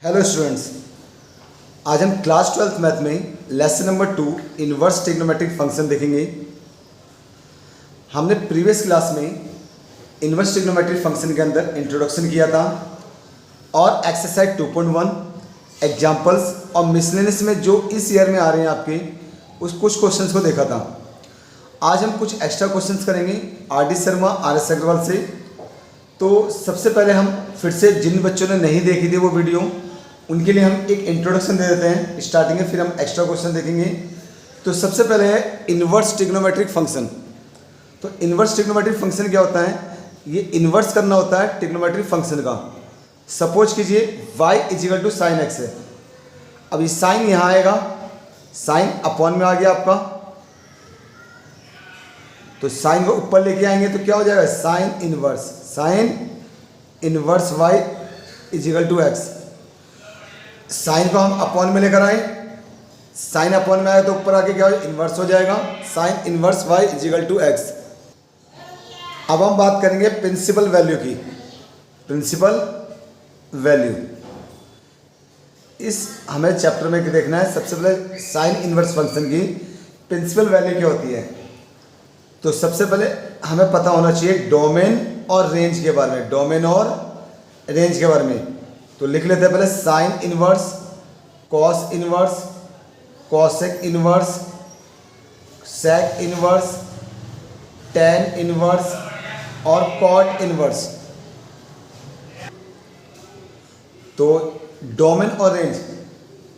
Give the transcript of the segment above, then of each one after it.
Hello students, आज हम class 12th math में lesson number 2 inverse trigonometric function देखेंगे। हमने प्रीवियस क्लास में इनवर्स ट्रिग्नोमेट्रिक फंक्शन के अंदर इंट्रोडक्शन किया था और एक्सरसाइज 2.1 एग्जांपल्स और मिसलेनियस में जो इस ईयर में आ रहे हैं आपके उस कुछ क्वेश्चंस को देखा था। आज हम कुछ एक्स्ट्रा क्वेश्चंस करेंगे R D Sharma R S Agarwal से। तो सबसे पहले हम फिर से जिन बच्चों ने नहीं देखी थी वो वीडियो, उनके लिए हम एक इंट्रोडक्शन दे देते हैं स्टार्टिंग में, फिर हम एक्स्ट्रा क्वेश्चन देखेंगे। तो सबसे पहले है इन्वर्स ट्रिग्नोमेट्रिक फंक्शन। तो इन्वर्स ट्रिग्नोमेट्रिक फंक्शन क्या होता है? ये इन्वर्स करना होता है ट्रिग्नोमेट्रिक फंक्शन का। सपोज कीजिए y equal to sine x है। अब ये साइन यहाँ आएगा, साइन अपॉन में आ गया आपका, तो साइन को ऊपर लेके आएंगे तो क्या हो जाएगा? Sine inverse y equal to x. Sine को हम अपॉन में लेकर आए, साइन अपॉन में आए तो ऊपर आके क्या हो? इन्वर्स हो जाएगा, sine inverse y equal to x. अब हम बात करेंगे प्रिंसिपल वैल्यू की। प्रिंसिपल वैल्यू इस हमें चैप्टर में देखना है। सबसे पहले साइन इनवर्स फंक्शन की प्रिंसिपल वैल्यू क्या होती है। तो सबसे पहले हमें पता होना चाहिए डोमेन और रेंज के बारे में, डोमेन और रेंज के बारे में। तो लिख लेते हैं पहले sine inverse, cos inverse, cosec inverse, sec inverse, tan inverse और कॉट इनवर्स। तो डोमेन और रेंज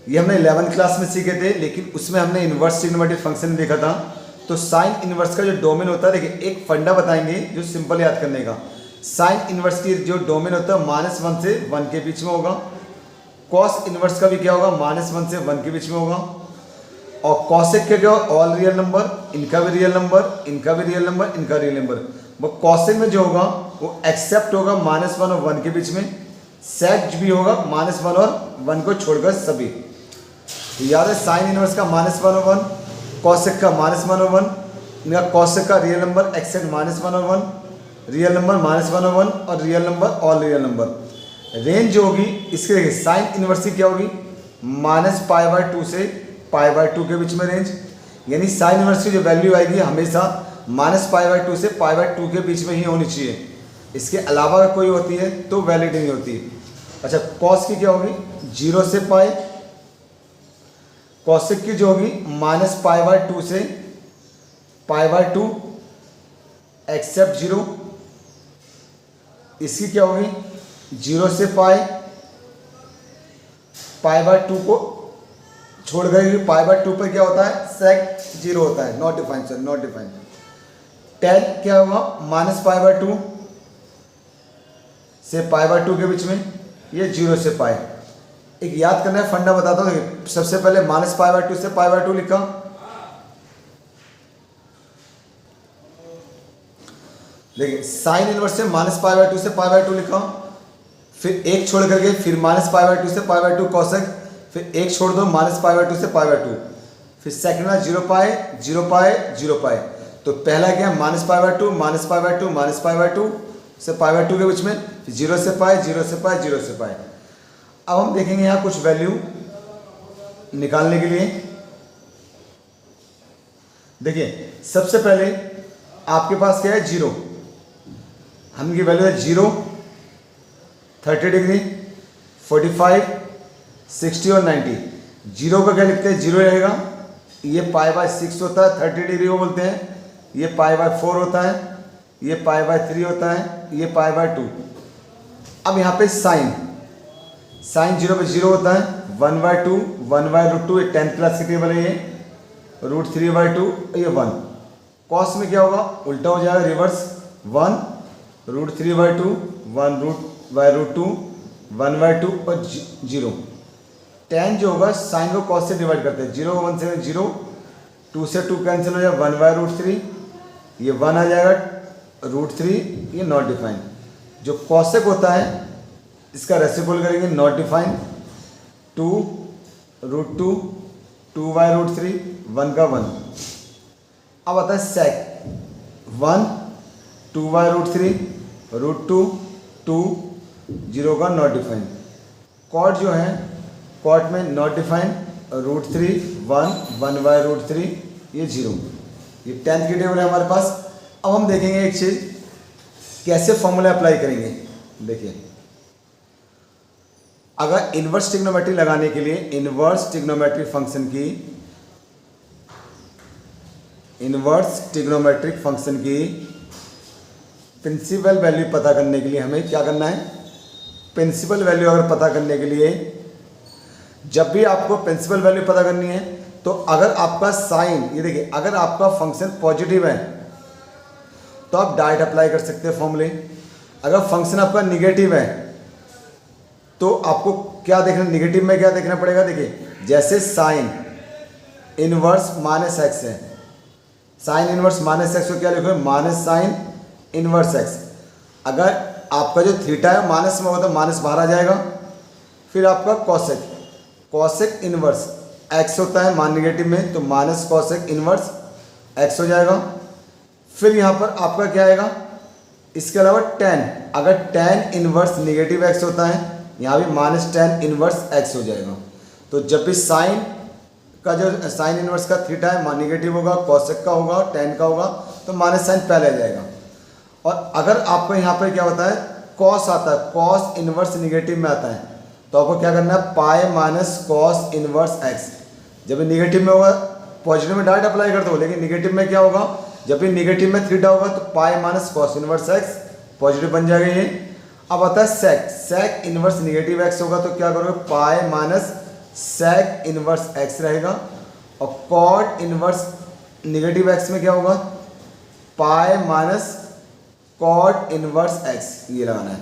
ये हमने 11th क्लास में सीखे थे, लेकिन उसमें हमने इनवर्स ट्रिग्नोमेट्रिक फंक्शन देखा था। तो साइन इनवर्स का जो डोमेन होता है, देखिए एक फंडा बताएंगे जो सिंपल याद करने का। साइन इनवर्स की जो डोमेन होता है -1 से 1 के बीच में होगा। कॉस इनवर्स का भी क्या होगा? -1 से 1 के बीच में होगा। और कॉसेक के क्या? ऑल रियल नंबर, इनका भी रियल नंबर, इनका भी रियल नंबर, इनका रियल नंबर। वो कॉसेक में जो होगा वो एक्सेप्ट होगा -1 और 1 के बीच में। सेक भी होगा -1 और 1 को छोड़कर सभी। तो याद है साइन इनवर्स का -1 और 1, कॉसेक का -1 और 1, इनका कॉसेक का रियल नंबर एक्सेप्ट -1 और 1, रियल नंबर -1 और 1 और real number all real number. Range जो होगी इसके देखिए साइन इनवर्स की क्या होगी? -π/2 से π/2 के बीच में रेंज। यानी साइन इनवर्स की जो वैल्यू आएगी हमेशा -π/2 से π/2 के बीच में ही होनी चाहिए। इसके अलावा अगर कोई होती है तो वैलिड नहीं होती। अच्छा, कॉस की क्या होगी? 0 से π। कॉसेक की जो होगी -π/2 से π/2 एक्सेप्ट 0। इसकी क्या होगी? 0 से π/2 को छोड़ गए। π/2 पर क्या होता है? सेक 0 होता है, not defined sir, not defined. Ten क्या होगा? -π/2 से π/2 के बीच में, ये 0 से π। एक याद करना है फंडा बताता हूँ। सबसे पहले -π/2 से π/2 लिखा, देखिए साइन इनवर्स से -π/2 से π/2 लिखा, फिर एक छोड़ करके फिर -π/2 से π/2 कॉसेक, फिर एक छोड़ दो -π/2 से π/2, फिर सेकंड में 0 π 0 π 0 π। तो पहला क्या? -π/2 -π/2 -π/2 से π/2 के बीच में, फिर 0 से π 0 से π 0 से π। अब हम देखेंगे यहाँ कुछ वैल्यू निकालने के लिए। देखिए सबसे पहले आपके पास क्या है? 0। हमकी वैल्यू है 0, 30 डिग्री, 45, 60 और 90। 0 का क्या लिखते हैं? 0 रहेगा, ये π/6 होता है, 30 डिग्री को बोलते हैं। ये π/4 होता है, ये π/3 होता है, ये π/2। अब यहाँ पे साइन 0 पे 0 होता है, 1/2 1/√2, ये 10th क्लास की टेबल है, ये √3/2, ये 1। कॉस में क्या होगा? उल्टा हो जाएगा, रिवर्स, 1 √3/2 1/√2 1/2 और 0। टेन जो होगा साइन को कॉस से डिवाइड करते हैं, 0 1 से 0, 2 से 2 कैंसिल हो जाएगा, 1/√3, ये 1 आ जाएगा, √3, ये नॉट डिफाइंड। जो कॉसेक होता है इसका रेसिप्रोकल करेंगे, नॉट डिफाइंड, 2√2 2/√3 1 का 1। अब आता है सेक 1 2/√3 √2 2 0 का नॉट डिफाइंड। कॉट जो है, कॉट में नॉट डिफाइन, √3 1 1/√3 ये 0, ये 10th की टेबल है हमारे पास। अब हम देखेंगे एक चीज़ कैसे फॉर्मूला अप्लाई करेंगे। देखिए, अगर इन्वर्स ट्रिग्नोमेट्री लगाने के लिए इन्वर्स ट्रिग्नोमेट्रिक फंक्शन की प्रिंसिपल वैल्यू पता करने के लिए हमें क्या करना है, प्रिंसिपल वैल्यू अगर पता करने के लिए, जब भी आपको प्रिंसिपल वैल्यू पता करनी है तो अगर आपका साइन, ये देखिए, अगर आपका फंक्शन पॉजिटिव है तो आप डायरेक्ट अप्लाई कर सकते हैं फॉर्मूले। अगर फंक्शन आपका निगेटिव है तो आपको क्या देखना, निगेटिव में क्या देखना पड़ेगा। देखिए, जैसे साइन इनवर्स -x है, साइन इनवर्स -x को क्या लिखोगे, माइनस साइन इनवर्स x। अगर आपका जो थीटा है माइनस में होगा तो माइनस बाहर आ जाएगा। फिर आपका कॉसेक इनवर्स x होता है मान निगेटिव में, तो माइनस कॉसेक इनवर्स x हो जाएगा। फिर यहाँ पर आपका क्या आएगा, इसके अलावा tan, अगर tan इनवर्स निगेटिव x होता है, यहाँ भी माइनस tan इनवर्स x हो जाएगा। तो जब भी साइन का जो साइन इनवर्स का थीटा है निगेटिव होगा, कॉसेक का होगा, tan का होगा, तो माइनस साइन पहले आ जाएगा। और अगर आपको यहाँ पर क्या होता है, कॉस आता है, कॉस इनवर्स निगेटिव में आता है, तो आपको क्या करना है, पाई माइनस कॉस इनवर्स x। जब भी निगेटिव में होगा, पॉजिटिव में डायरेक्ट अप्लाई कर दो, लेकिन निगेटिव में क्या होगा, जब भी निगेटिव में थीटा होगा तो pi minus cos inverse x, positive बन जाएगा ये। अब आता है सेक इनवर्स निगेटिव x होगा तो क्या करोगे, pi minus sec inverse x रहेगा। और कॉट इनवर्स निगेटिव x में क्या होगा, pi minus cot inverse x, ये लगाना है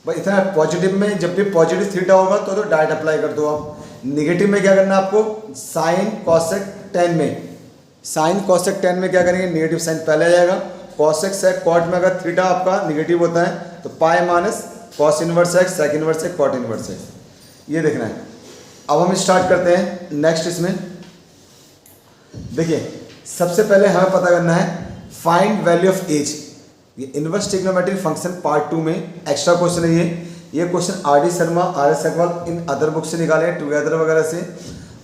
भाई। इतना पॉजिटिव में जब भी पॉजिटिव थीटा होगा तो डायरेक्ट अप्लाई कर दो आप। निगेटिव में क्या करना है आपको, साइन कॉसेक टेन में, साइन कॉसेक टेन में क्या करेंगे, निगेटिव साइन पहले आ जाएगा। कॉसेक सेक कॉट में अगर थीटा आपका निगेटिव होता है तो pi minus cos inverse x, sec inverse x, cot inverse x, ये देखना है। अब हम स्टार्ट करते हैं नेक्स्ट। इसमें देखिए, सबसे पहले हमें पता करना है फाइंड वैल्यू ऑफ एज। ये इनवर्स ट्रिग्नोमेट्रिक फंक्शन पार्ट 2 में एक्स्ट्रा क्वेश्चन है ये question R.D. Sharma, R.S. Agarwal in other book से निकाले हैं, टुगेदर वगैरह से।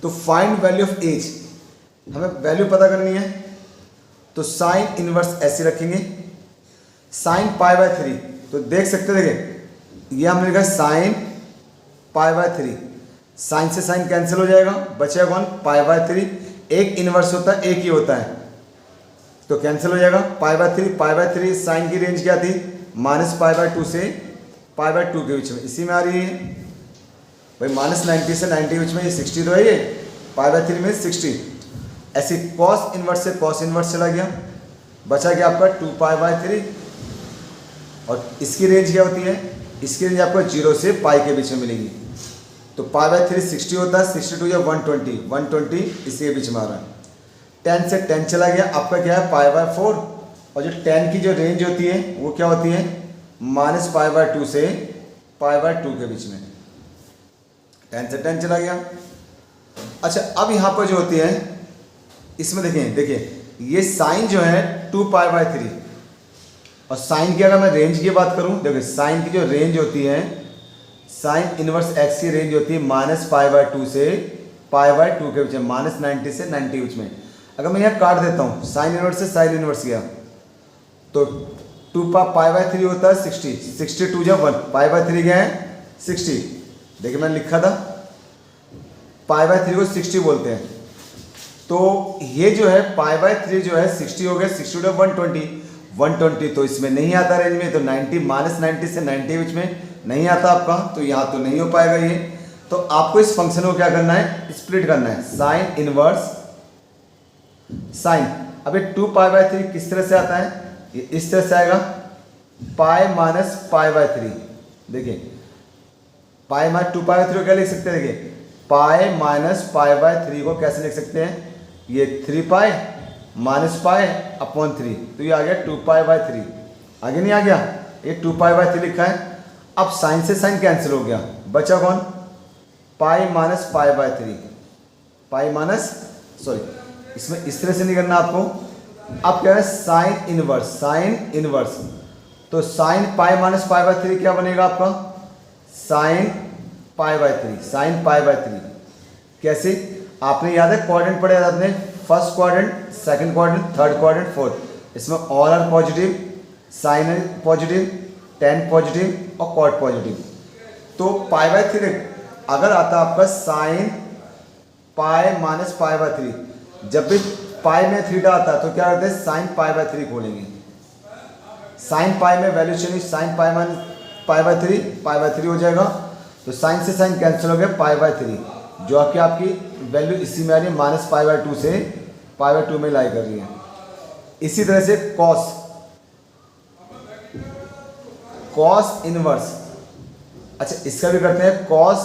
तो फाइंड वैल्यू ऑफ एज, हमें वैल्यू पता करनी है। तो साइन इनवर्स ऐसे रखेंगे, साइन π/3, तो देख सकते हैं, देखिए ये हमने लिखा साइन π/3, साइन से साइन कैंसिल हो जाएगा, बचेगा कौन, π/3। एक इनवर्स होता है, एक ही होता है, तो कैंसिल हो जाएगा। π/3 साइन की रेंज क्या थी, -π/2 से π/2 के बीच में, इसी में आ रही है भाई। -90 से 90 के बीच में, ये 60 तो है, ये π/3 में 60। ऐसे कॉस इनवर्स से कॉस इनवर्स चला गया, बचा गया आपका 2π/3। और इसकी रेंज क्या होती है, इसकी रेंज आपको 0 से पाई के बीच में मिलेगी। तो π/3 60 होता है, 62 या 120 इसी के बीच में आ रहा है। 10 से 10 चला गया, आपका क्या है π/4। और जो 10 की जो रेंज होती है वो क्या होती है, -π/2 से π/2 के बीच में। 10 से 10 चला गया। अच्छा, अब यहाँ पर जो होती है, इसमें देखिए ये साइन जो है 2π/3, और साइन की अगर मैं रेंज की बात करूँ, देखिए साइन की जो रेंज होती है, साइन इनवर्स x की रेंज होती है -π/2 से π/2 के बीच में, -90 से 90 के बीच में। अगर मैं यहाँ काट देता हूँ, साइन इनवर्स से साइन इनवर्स गया, तो 2π/3 होता है 60, 62 जब 1, π/3 क्या है 60। देखिए मैंने लिखा था π/3 को 60 बोलते हैं। तो ये जो है π/3 जो है 60 हो गया, 60 to 120 तो इसमें नहीं आता रेंज में, तो 90 -90 से 90 के बीच में नहीं आता आपका, तो यहाँ तो नहीं हो पाएगा ये। तो आपको इस फंक्शन को क्या करना है, स्प्लिट करना है, साइन इनवर्स साइन। अब ये 2π/3 किस तरह से आता है, ये इस तरह से आएगा, पाई माइनस π/3। देखिए पाई माइनस 2π/3 को क्या लिख सकते हैं, देखिए पाई माइनस π/3 को कैसे लिख सकते हैं, ये 3π माइनस π/3, तो ये आ गया 2π/3। आगे नहीं आ गया, ये 2π/3 लिखा है। अब साइन से साइन कैंसिल हो गया, बचा कौन, पाई माइनस π/3, पाई माइनस इसमें इस तरह से नहीं करना आपको। अब क्या है, साइन इनवर्स, तो साइन पाई माइनस π/3 क्या बनेगा आपका, sine pi by 3, sine pi by 3। कैसे? आपने याद है क्वाड्रेंट पढ़े आपने, first quadrant, second quadrant, third quadrant, fourth. इसमें ऑल आर पॉजिटिव, साइन है पॉजिटिव, टेन पॉजिटिव और कॉट पॉजिटिव। तो पाई बाय 3 अगर आता आपका sine pi minus pi by 3, जब भी पाई में थीटा आता है तो क्या करते हैं, साइन पाई बाय 3 खोलेंगे। साइन पाई में value change, sine pi minus pi by 3, pi by 3 हो जाएगा। तो साइन से साइन कैंसिल हो गया, पाई बाय 3, जो आपकी वैल्यू इसी में आ रही है, माइनस पाई बाय 2 से पाई बाय 2 में लाई कर रही है। इसी तरह से कॉस, कॉस इनवर्स, अच्छा इसका भी करते हैं। कॉस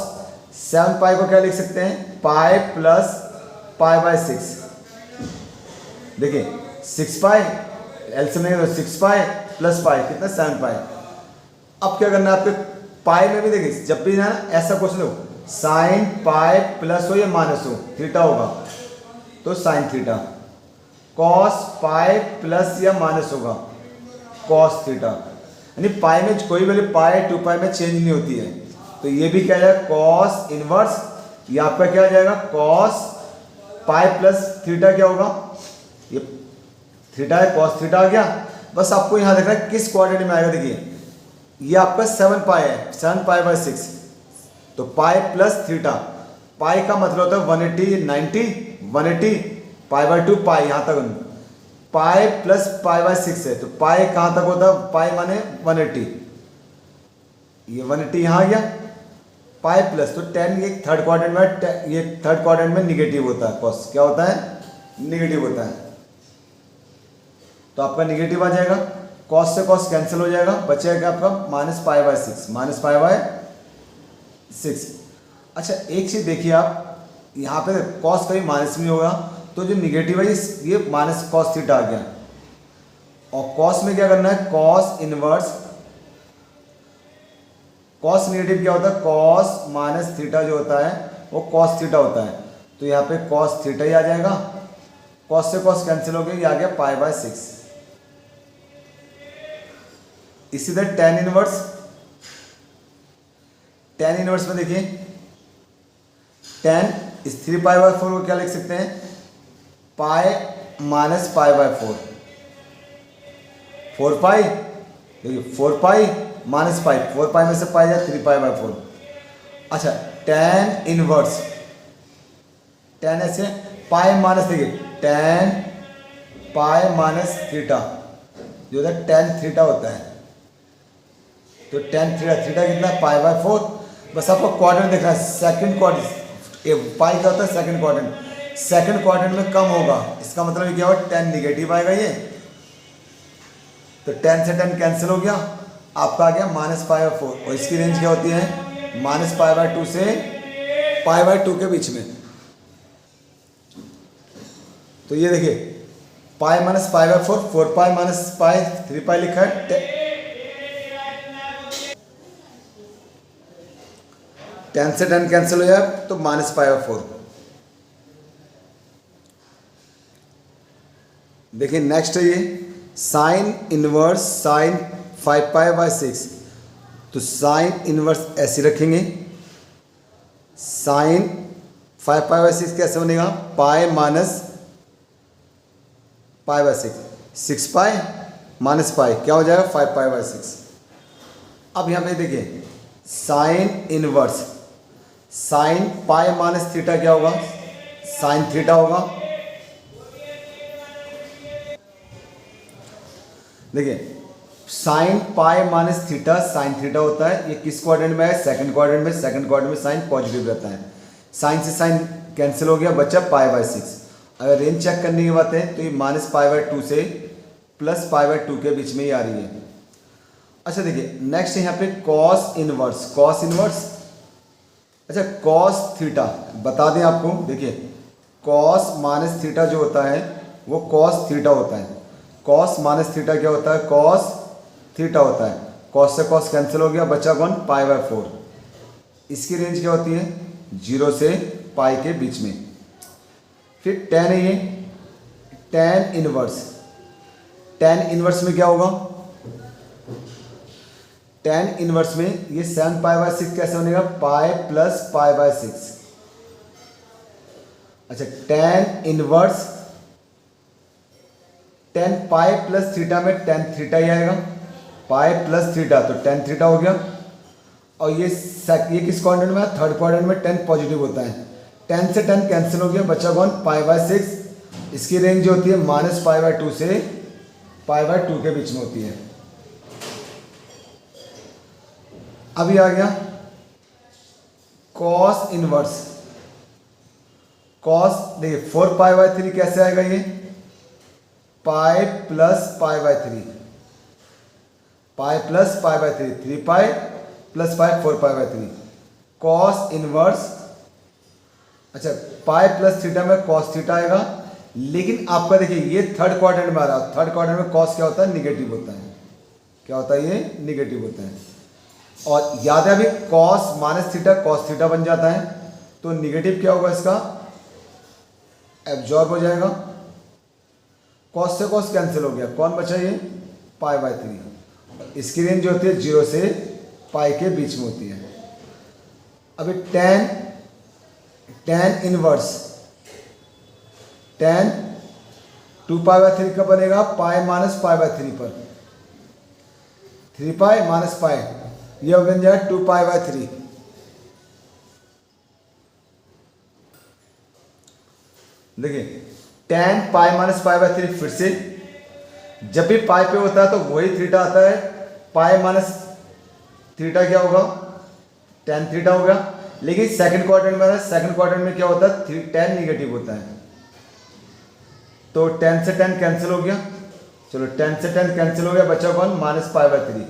7 पाई को क्या लिख सकते हैं, पाई प्लस पाई बाय 6। देखिए 6 पाई एलसीएम नहीं तो 6 पाई प्लस पाई कितना, 7 पाई। अब क्या करना है आपके पाई में भी, देखिए जब भी ना ऐसा क्वेश्चन हो, साइन पाई प्लस हो या माइनस हो, थीटा होगा तो sine theta, cos pi plus या माइनस होगा, कॉस थीटा। यानी पाई में कोई वैल्यू पाई 2 पाई में चेंज नहीं होती है। तो ये भी क्या जाएगा, कॉस इनवर्स, ये आपका क्या आ जाएगा, कॉस पाई प्लस थीटा क्या होगा, ये थीटा है, कॉस थीटा आ गया। बस आपको यहाँ देखना है किस क्वाड्रेंट में आएगा। देखिए ये आपका 7 पाई है, 7 पाई बाय 6, तो पाई प्लस थीटा, पाई का मतलब होता है 180, 90, 180, पाई बाय 2 पाई, यहाँ तक पाई प्लस पाई बाय 6 है, तो पाई कहाँ तक होता है, पाई माने 180, ये 180 यहाँ आ गया, पाई प्लस तो 10, ये थर्ड क्वाड्रेंट में, ये थर्ड क्वाड्रेंट में निगेटिव होता है, कॉस क्या होता है, निगेटिव होता है। तो आपका निगेटिव आ जाएगा, कॉस से कॉस कैंसिल हो जाएगा, बचेगा आपका minus pi by 6, minus pi by 6। अच्छा एक चीज़ देखिए आप, यहाँ पे कॉस कभी माइनस में होगा, तो जो निगेटिव है ये माइनस कॉस थीटा आ गया। और कॉस में क्या करना है, कॉस इनवर्स, कॉस निगेटिव क्या होता है, कॉस माइनस थीटा जो होता है वो कॉस थीटा होता है। तो यहाँ पे कॉस थीटा ही आ जाएगा, कॉस से कॉस कैंसिल हो गया, ये आ गया पाई बाय 6। इसी तरह टेन इनवर्स, टेन इनवर्स में देखिए टेन इस 3 पाई बाय 4 को क्या लिख सकते हैं, पाई माइनस पाई बाय 4, 4 पाई, देखिए 4 पाई माइनस पाई, 4 पाई में से पाई जाए 3 पाई बाय 4। अच्छा टेन इनवर्स, टेन ऐसे पाई माइनस, देखिए टेन पाई माइनस थीटा जो होता है टेन थीटा होता है, तो टेन थीटा, थीटा कितना पाई बाय 4। बस आपको क्वाड्रेंट देखना है, सेकंड क्वाड्रेंट, ये पाई क्या होता है सेकंड क्वाड्रेंट, सेकंड क्वाड्रेंट में कम होगा, इसका मतलब ये क्या होगा, टेन निगेटिव आएगा ये, तो टेन से टेन कैंसिल हो गया, आपका आ गया माइनस पाई बाय 4। और इसकी रेंज क्या होती है, माइनस पाई बाय 2 से पाई बाय 2 के बीच में। तो ये देखिए pi minus pi by 4, 4 pi minus pi, 3 पाई लिखा है, 10 से 10 कैंसिल हो जाए तो माइनस पाई बाय 4। देखिए नेक्स्ट है ये sine inverse sine 5 pi by 6। तो साइन इनवर्स ऐसे रखेंगे, साइन 5 पाई बाय 6 कैसे बनेगा, pi minus pi by 6, 6 pi minus pi क्या हो जाएगा, 5 पाई बाय 6। अब यहाँ पे देखिए sine inverse, sine pi minus theta क्या होगा, साइन थीटा होगा। देखिए sine pi minus theta sine theta होता है, ये किस क्वाड्रेंट में है, सेकंड क्वाड्रेंट में, सेकंड क्वाड्रेंट में साइन पॉजिटिव रहता है, साइन से साइन कैंसिल हो गया, बचा पाई बाय 6। अगर रेंज चेक करने की बात है तो ये माइनस पाई बाय 2 से प्लस पाई बाय 2 के बीच में ही आ रही है। अच्छा देखिए नेक्स्ट यहाँ पे कॉस इनवर्स, कॉस इनवर्स, अच्छा कॉस थीटा बता दें आपको, देखिए कॉस माइनस थीटा जो होता है वो कॉस थीटा होता है, कॉस माइनस थीटा क्या होता है, कॉस थीटा होता है, कॉस से कॉस कैंसिल हो गया, बचा कौन, पाई बाय 4। इसकी रेंज क्या होती है, 0 से पाई के बीच में। फिर टेन है ये, टेन इनवर्स, टेन इनवर्स में क्या होगा, टेन इनवर्स में ये 7 पाई/6 कैसे बनेगा, पाई प्लस पाई/6। अच्छा, tan inverse 10 pi plus theta में टेन थीटा ही आएगा, पाई प्लस थीटा तो टेन थीटा हो गया। और ये किस क्वाड्रेंट में है, थर्ड क्वाड्रेंट में 10 पॉजिटिव होता है। 10 से 10 कैंसिल हो गया, बचा कौन, पाई/6। इसकी रेंज जो होती है -पाई/2 से पाई/2 के बीच में होती है। अभी आ गया कॉस इनवर्स। कॉस देखिए 4 पाई/3 कैसे आएगा, ये पाई प्लस पाई/3, पाई प्लस पाई/3, 3 पाई प्लस पाई 4 पाई/3। कॉस इनवर्स, अच्छा पाई प्लस थीटा में कॉस थीटा आएगा। लेकिन आपका देखिए ये थर्ड क्वाड्रेंट में आ रहा है, थर्ड क्वाड्रेंट में कॉस क्या होता है, निगेटिव होता है। क्या होता है, ये निगेटिव होता है। और याद है अभी cos minus theta cos theta बन जाता है, तो निगेटिव क्या होगा, इसका एब्जॉर्ब हो जाएगा। कॉस से कॉस कैंसिल हो गया, कौन बचा, ये पाई/3। इसकी रेंज जो होती है 0 से पाई के बीच में होती है। अभी टेन इनवर्स 2 पाई/3 का बनेगा, पाई माइनस पाई/3 पर 3 पाई माइनस पाई, ये हो बन जाए 2 पाई/3। देखिए 10 पाई माइनस पाई/3, फिर से जब भी पाई पे होता है तो वही थीटा आता है। पाई माइनस थीटा क्या होगा, टेन थीटा होगा। लेकिन सेकंड क्वाड्रेंट में, सेकंड क्वाड्रेंट में क्या होता है, टेन निगेटिव होता है, तो 10 से 10 कैंसिल हो गया। चलो 10 से 10 कैंसिल हो गया, बचा कौन, -पाई/3।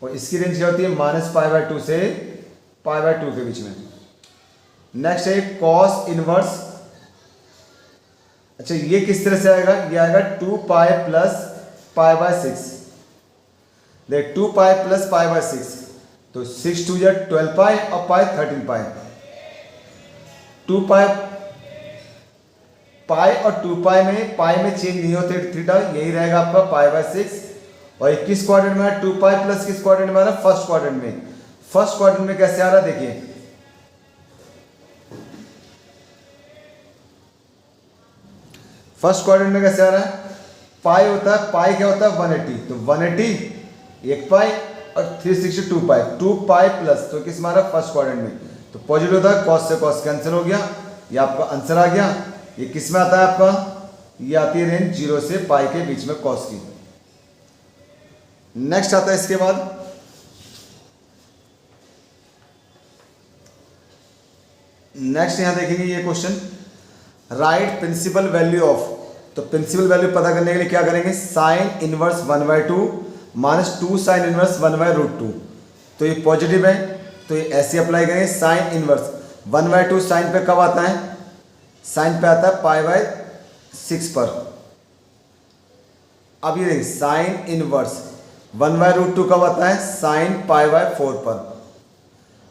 और इसकी रेंज क्या होती है, -पाई/2 से पाई/2 के बीच में। नेक्स्ट है कॉस इनवर्स। अच्छा ये किस तरह से आएगा, ये आएगा 2 पाई प्लस पाई/6। देख 2 पाई प्लस पाई/6, तो 6 2 12 पाई और पाई 13 पाई। 2 पाई और 2 पाई में चेंज नहीं होते थीटा, यही रहेगा आपका पाई/6। और ये किस क्वाड्रेंट में है, 2 पाई प्लस किस क्वाड्रेंट में आ रहा है, फर्स्ट क्वाड्रेंट में। फर्स्ट क्वाड्रेंट में कैसे आ रहा है, देखिए फर्स्ट क्वाड्रेंट में कैसे आ रहा है, पाई होता है, पाई क्या होता है 180, तो 180 1 पाई और 360 2 पाई, 2 पाई प्लस, तो किस में आ रहा है, फर्स्ट क्वाड्रेंट में, तो पॉजिटिव होता है। कॉस से कॉस कैंसिल हो गया, ये आपका आंसर आ गया। ये किस में आता है आपका, ये आती है रेंज 0 से पाई के बीच में कॉस की। नेक्स्ट आता है इसके बाद नेक्स्ट यहां देखेंगे ये question, right principal value of. तो प्रिंसिपल वैल्यू पता करने के लिए क्या करेंगे, sine inverse 1/2 minus 2 sine inverse 1/√2। तो ये पॉजिटिव है, तो ये ऐसे अप्लाई करेंगे। साइन इनवर्स 1/2 साइन पे कब आता है, साइन पे आता है पाई/6 पर। अब ये देखिए साइन इनवर्स 1/√2 कब आता है, साइन पाई/4 पर।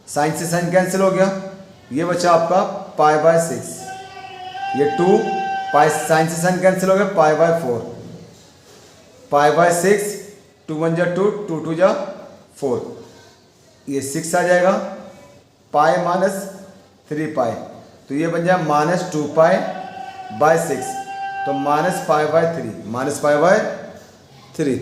साइन से साइन कैंसिल हो गया, ये बचा आपका पाई/6। ये 2 पाई, साइन से साइन कैंसिल हो गया, पाई/4, पाई/6, 2 1 2, 2 2 4, ये 6 आ जाएगा। पाई माइनस 3 पाई, तो ये बन जाए -2 पाई/6, तो -पाई/3।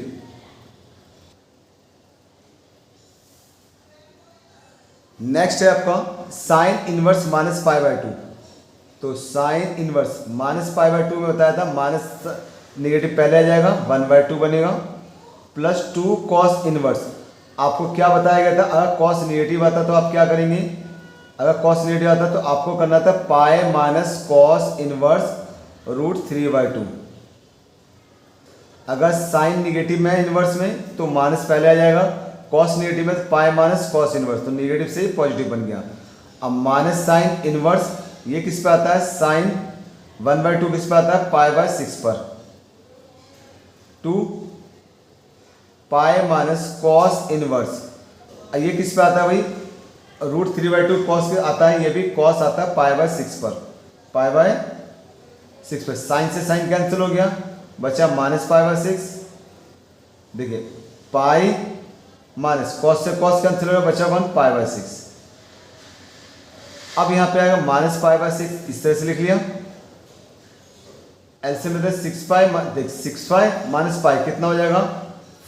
नेक्स्ट है आपका साइन इनवर्स -पाई/2। तो साइन इनवर्स -पाई/2 में बताया था, माइनस नेगेटिव पहले आ जाएगा, 1/2 बनेगा, प्लस 2 कॉस इनवर्स। आपको क्या बताया गया था, अगर कॉस नेगेटिव आता तो आप क्या करेंगे, अगर कॉस नेगेटिव आता तो आपको करना था पाई माइनस कॉस इनवर्स √3/2। अगर साइन नेगेटिव में इनवर्स में तो माइनस पहले आ जाएगा, कॉस नेगेटिव में तो पाई माइनस कॉस इनवर्स, तो नेगेटिव से पॉजिटिव बन गया। अब माइनस साइन इनवर्स ये किस पे आता है, साइन 1/2 किस पे आता है, पाई/6 पर। 2 पाई माइनस कॉस इनवर्स, ये किस पे आता है भाई, √3/2 कॉस के आता है, ये भी कॉस आता है पाई/6 पर, पाई/6 पर। साइन से साइन कैंसिल हो गया, बचा -पाई/6। देखिए पाई माइनस कॉस से कॉस कैंसिल होगा, बचा 1 पाई बाय 6। अब यहाँ पे आएगा माइनस पाई बाय 6, इस तरह से लिख लिया। एलसीएम लेते हैं 6 पाई, देख 6 पाई माइनस पाई कितना हो जाएगा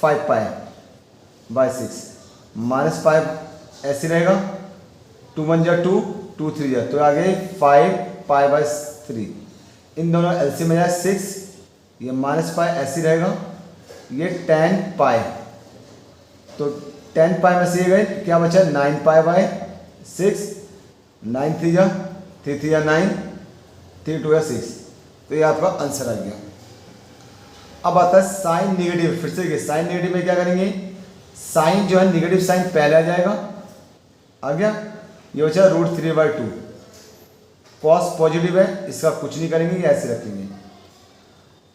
5 पाई बाय 6 माइनस पाई ऐसे रहेगा, 2 1 जा 2, 2 3 जा, तो आगे 5 पाई बाय 3। इन दोनों एलसीएम में जाए 6, ये माइनस पाई ऐसे रहेगा, ये 10 पाई, तो 10 पाई में से ये गए, क्या बचा 9 पाई बाय 6, 9 3 जा 3 3 जा 9, 3 2 जा 6, तो ये आपका आंसर आ गया। अब आता है साइन निगेटिव, फिर से साइन निगेटिव में क्या करेंगे, साइन जो है निगेटिव साइन पहले आ जाएगा, आ गया, ये बचा √3/2। कॉस पॉजिटिव है, इसका कुछ नहीं करेंगे, ये ऐसे रखेंगे।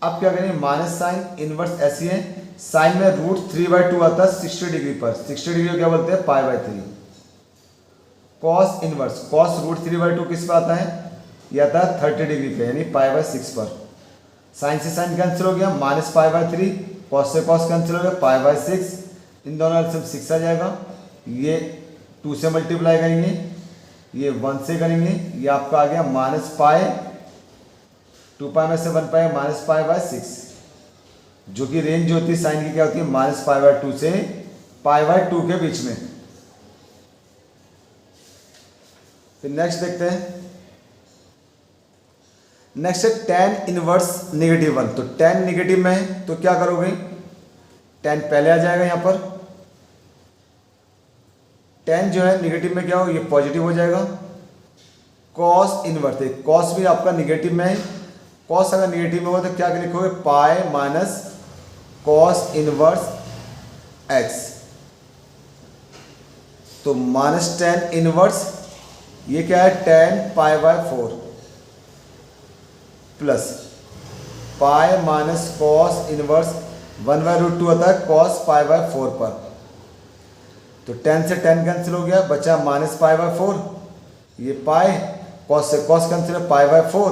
अब क्या करेंगे, माइनस साइन इनवर्स ऐसी है, साइन में √3/2 आता है 60 डिग्री पर, 60 डिग्री को क्या बोलते हैं pi by 3। Cos inverse, cos √3/2 किस पे आता है, ये आता है 30 डिग्री पे, यानी पाई बाय 6 पर। साइन से साइन कैंसिल हो गया, माइनस पाई बाय 3, कॉस से कॉस कैंसिल हो गया, पाई बाय 6, इन दोनों एलसीएम 6 आ जाएगा, ये 2 से मल्टीप्लाई करेंगे, ये 1 से करेंगे, ये आपका आ गया माइनस पाई, 2 पाई में से 1 पाई माइनस पाई बाय 6, जो कि रेंज होती है साइन की क्या होती है माइनस पाई बाय 2 से पाई बाय 2 के बीच में। फिर नेक्स्ट देखते हैं, नेक्स्ट है tan इनवर्स -1। तो tan नेगेटिव में है तो क्या करोगे, tan पहले आ जाएगा, यहाँ पर tan जो है नेगेटिव में क्या हो, ये पॉजिटिव हो जाएगा। cos इनवर्स है, cos भी आपका नेगेटिव में है, cos अगर नेगेटिव में होगा तो क्या लिखोगे pi minus cos inverse x, तो माइनस tan इनवर्स, ये क्या है tan pi by 4 plus pi minus cos inverse 1/√2 आता है cos पाई बाय 4 पर, तो 10 से 10 कैंसिल हो गया, बचा माइनस पाई बाय 4, ये पाई, कॉस से कॉस कैंसिल है, पाई बाय 4,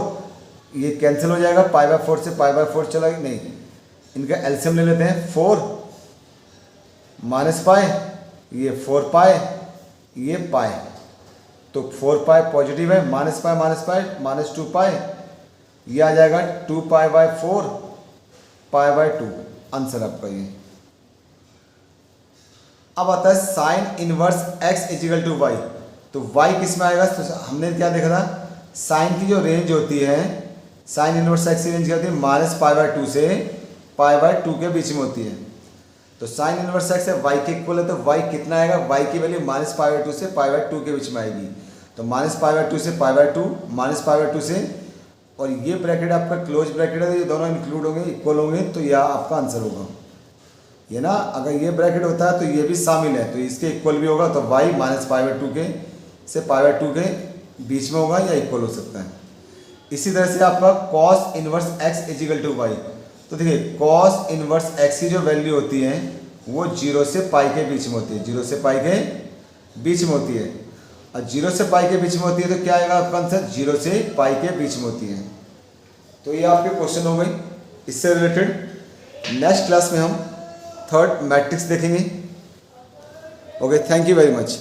ये कैंसिल हो जाएगा, पाई बाय 4 से पाई बाय 4 चला गया, नहीं, इनका एलसीएम ले लेते हैं, 4 माइनस पाई, ये 4 पाई, ये पाई, तो 4 पाई पॉजिटिव है, माइनस पाई माइनस 2 पाई, ये आ जाएगा 2 pi by 4 pi by 2, answer आपका ये। अब आता है sine inverse x is equal to y, तो y किस में आएगा, तो हमने क्या देखा था, साइन की जो रेंज होती है, साइन इनवर्स x की रेंज क्या होती है माइनस पाई बाय 2 से पाई बाय 2 के बीच में होती है। तो साइन इनवर्स x है y के इक्वल है, तो y कितना आएगा, y की वैल्यू माइनस पाई बाय 2 से पाई बाय 2 के बीच में आएगी, तो माइनस पाई बाय 2 से पाई बाय 2, माइनस पाई बाय 2 से, और ये ब्रैकेट आपका क्लोज ब्रैकेट है, तो ये दोनों इंक्लूड होंगे, इक्वल होंगे, तो यह आपका आंसर होगा ये ना। अगर ये ब्रैकेट होता है तो ये भी शामिल है, तो इसके इक्वल भी होगा, तो y माइनस पाई बाय 2 के से पाई बाय 2 के बीच में होगा या इक्वल हो सकता है। इसी तरह से आपका cos inverse x is equal to y, तो देखिए कॉस इनवर्स x की जो वैल्यू होती है वो 0 से पाई के बीच में होती है, 0 से पाई के बीच में होती है, और 0 से पाई के बीच में होती है, तो क्या आएगा आपका आंसर 0 से पाई के बीच में होती है। तो ये आपके क्वेश्चन हो गई इससे रिलेटेड। नेक्स्ट क्लास में हम थर्ड मैट्रिक्स देखेंगे। Okay, thank you very much.